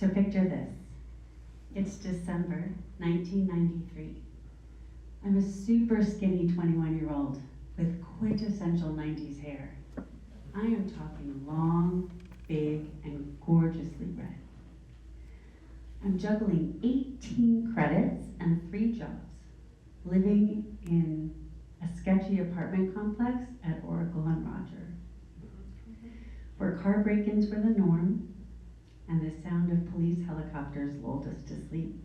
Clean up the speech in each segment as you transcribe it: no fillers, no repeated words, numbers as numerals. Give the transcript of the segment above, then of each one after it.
So picture this. It's December 1993. I'm a super skinny 21-year-old with quintessential 90s hair. I am talking long, big, and gorgeously red. I'm juggling 18 credits and 3 jobs, living in a sketchy apartment complex at Oracle and Roger, where car break-ins were the norm and the sound of police helicopters lulled us to sleep.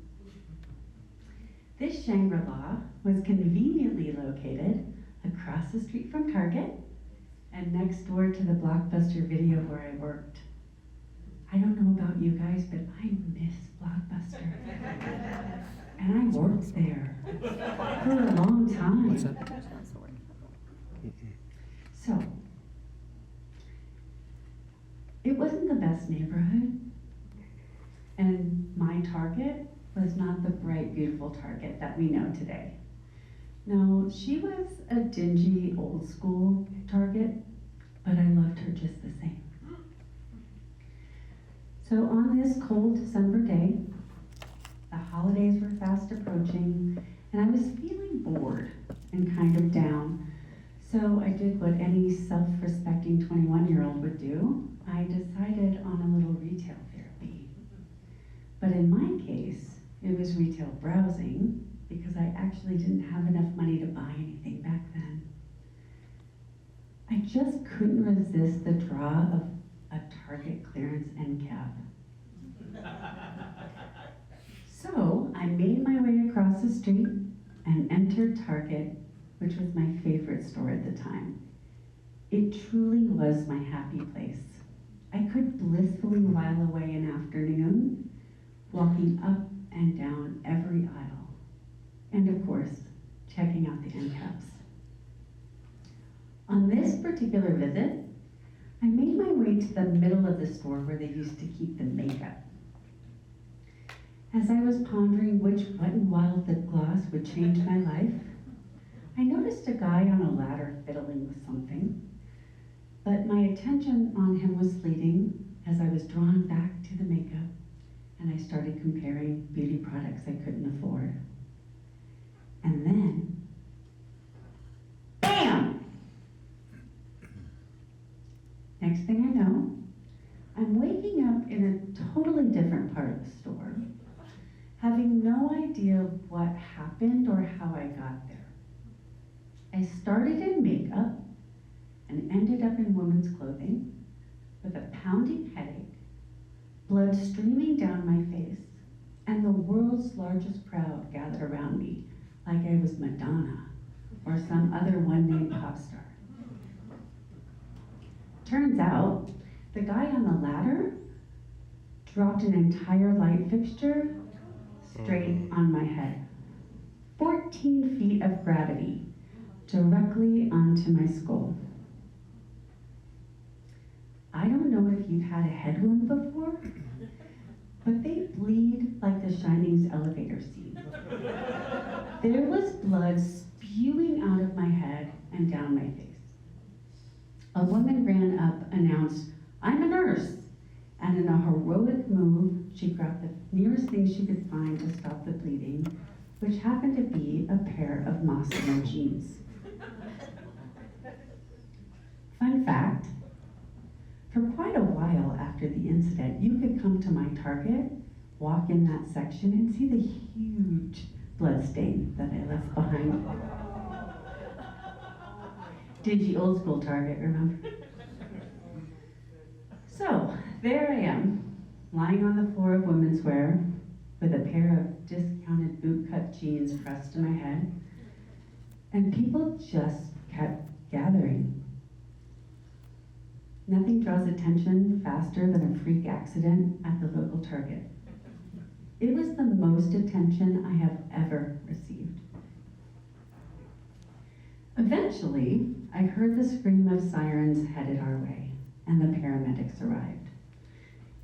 This Shangri-La was conveniently located across the street from Target and next door to the Blockbuster Video where I worked. I don't know about you guys, but I miss Blockbuster. And I worked there for a long time. What's that? So, it wasn't the best neighborhood, and my Target was not the bright, beautiful Target that we know today. No, she was a dingy, old school Target, but I loved her just the same. So on this cold December day, the holidays were fast approaching, and I was feeling bored and kind of down. So I did what any self-respecting 21-year-old would do. I decided on a little retail therapy. But in my case, it was retail browsing because I actually didn't have enough money to buy anything back then. I just couldn't resist the draw of a Target clearance end cap. So I made my way across the street and entered Target, which was my favorite store at the time. It truly was my happy place. I could blissfully while away an afternoon, walking up and down every aisle, and of course, checking out the end caps. On this particular visit, I made my way to the middle of the store where they used to keep the makeup. As I was pondering which wet n wild lip gloss would change my life, I noticed a guy on a ladder fiddling with something, but my attention on him was fleeting as I was drawn back to the makeup and I started comparing beauty products I couldn't afford. And then, bam! Next thing I know, I'm waking up in a totally different part of the store, having no idea what happened or how I got there. I started in makeup and ended up in women's clothing with a pounding headache, blood streaming down my face, and the world's largest crowd gathered around me like I was Madonna or some other one-name pop star. Turns out, the guy on the ladder dropped an entire light fixture straight on my head. 14 feet of gravity directly onto my skull. I don't know if you've had a head wound before, but they bleed like The Shining's elevator scene. There was blood spewing out of my head and down my face. A woman ran up, announced, "I'm a nurse," and in a heroic move, she grabbed the nearest thing she could find to stop the bleeding, which happened to be a pair of Mossimo jeans. Fun fact, for quite a while after the incident, you could come to my Target, walk in that section, and see the huge blood stain that I left behind. Dingy old school Target, remember? So, there I am, lying on the floor of women's wear, with a pair of discounted bootcut jeans pressed to my head, and people just kept gathering. Nothing draws attention faster than a freak accident at the local Target. It was the most attention I have ever received. Eventually, I heard the scream of sirens headed our way, and the paramedics arrived.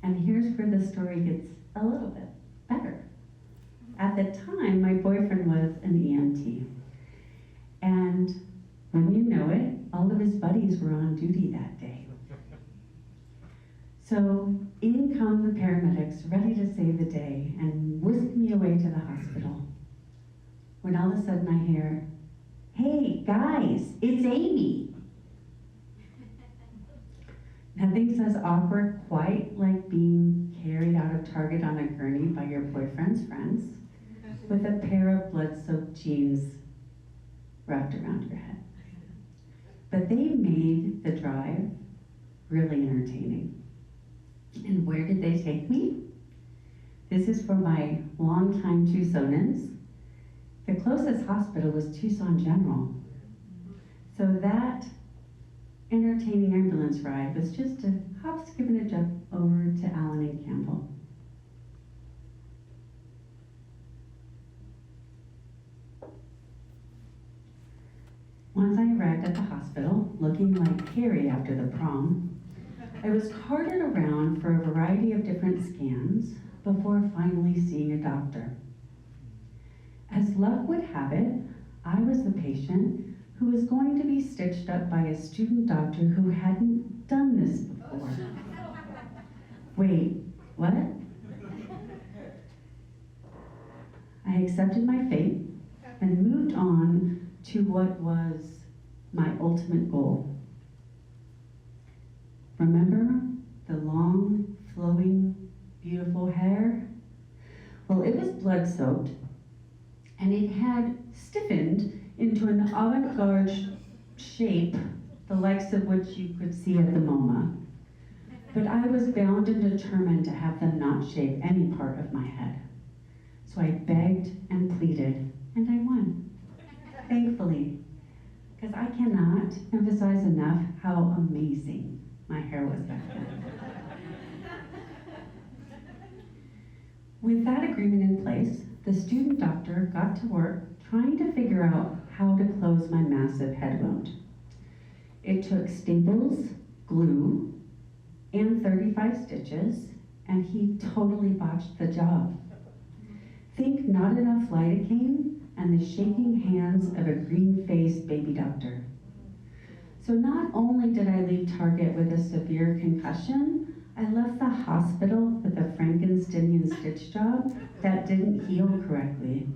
And here's where the story gets a little bit better. At the time, my boyfriend was an EMT. And when you know it, all of his buddies were on duty that day. So In come the paramedics, ready to save the day, and whisk me away to the hospital. When all of a sudden I hear, "Hey, guys, it's Amy." Nothing says awkward quite like being carried out of Target on a gurney by your boyfriend's friends with a pair of blood-soaked jeans wrapped around your head. But they made the drive really entertaining. And where did they take me? This is for my longtime Tucsonans. The closest hospital was Tucson General. So that entertaining ambulance ride was just a hop, skip, and a jump over to Allen and Campbell. Once I arrived at the hospital, looking like Carrie after the prom, I was carted around for a variety of different scans before finally seeing a doctor. As luck would have it, I was the patient who was going to be stitched up by a student doctor who hadn't done this before. Wait, what? I accepted my fate and moved on to what was my ultimate goal. Remember the long, flowing, beautiful hair? Well, it was blood-soaked, and it had stiffened into an avant-garde shape, the likes of which you could see at the MoMA. But I was bound and determined to have them not shave any part of my head. So I begged and pleaded, and I won, thankfully, because I cannot emphasize enough how amazing my hair was back then. With that agreement in place, the student doctor got to work trying to figure out how to close my massive head wound. It took staples, glue, and 35 stitches, and he totally botched the job. Think not enough lidocaine and the shaking hands of a green-faced baby doctor. So not only did I leave Target with a severe concussion, I left the hospital with a Frankensteinian stitch job that didn't heal correctly.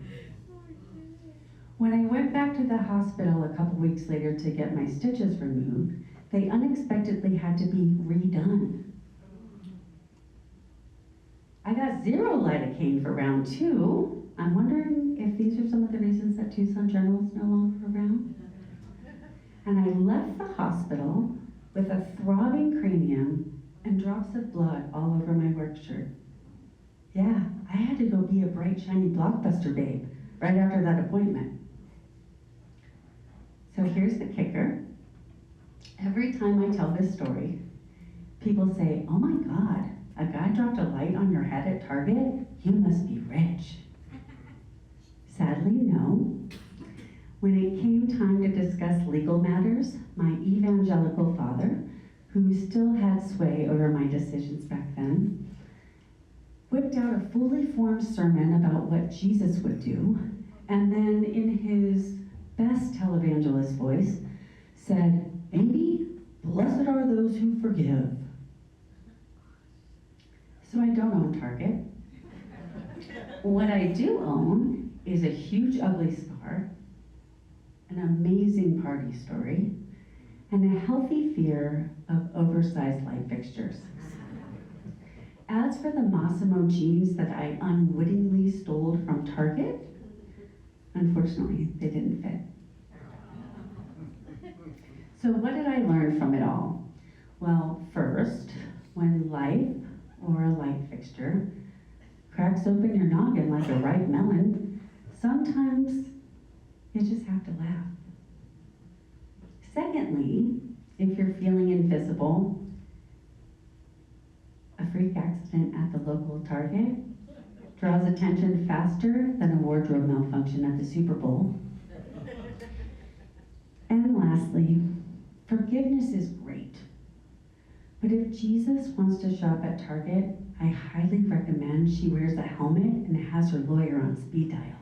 When I went back to the hospital a couple weeks later to get my stitches removed, they unexpectedly had to be redone. I got 0 lidocaine for round 2. I'm wondering if these are some of the reasons that Tucson General is no longer around. And I left the hospital with a throbbing cranium and drops of blood all over my work shirt. Yeah, I had to go be a bright, shiny Blockbuster babe right after that appointment. So here's the kicker. Every time I tell this story, people say, "Oh my God, a guy dropped a light on your head at Target? You must be rich." Sadly, no. When it came time to discuss legal matters, my evangelical father, who still had sway over my decisions back then, whipped out a fully formed sermon about what Jesus would do, and then in his best televangelist voice said, "Amy, blessed are those who forgive." So I don't own Target. What I do own is a huge ugly scar, an amazing party story, and a healthy fear of oversized light fixtures. As for the Massimo jeans that I unwittingly stole from Target, unfortunately, they didn't fit. So what did I learn from it all? Well, first, when life or a light fixture cracks open your noggin like a ripe melon, sometimes you just have to laugh. Secondly, if you're feeling invisible, a freak accident at the local Target draws attention faster than a wardrobe malfunction at the Super Bowl. And lastly, forgiveness is great. But if Jesus wants to shop at Target, I highly recommend she wears a helmet and has her lawyer on speed dial.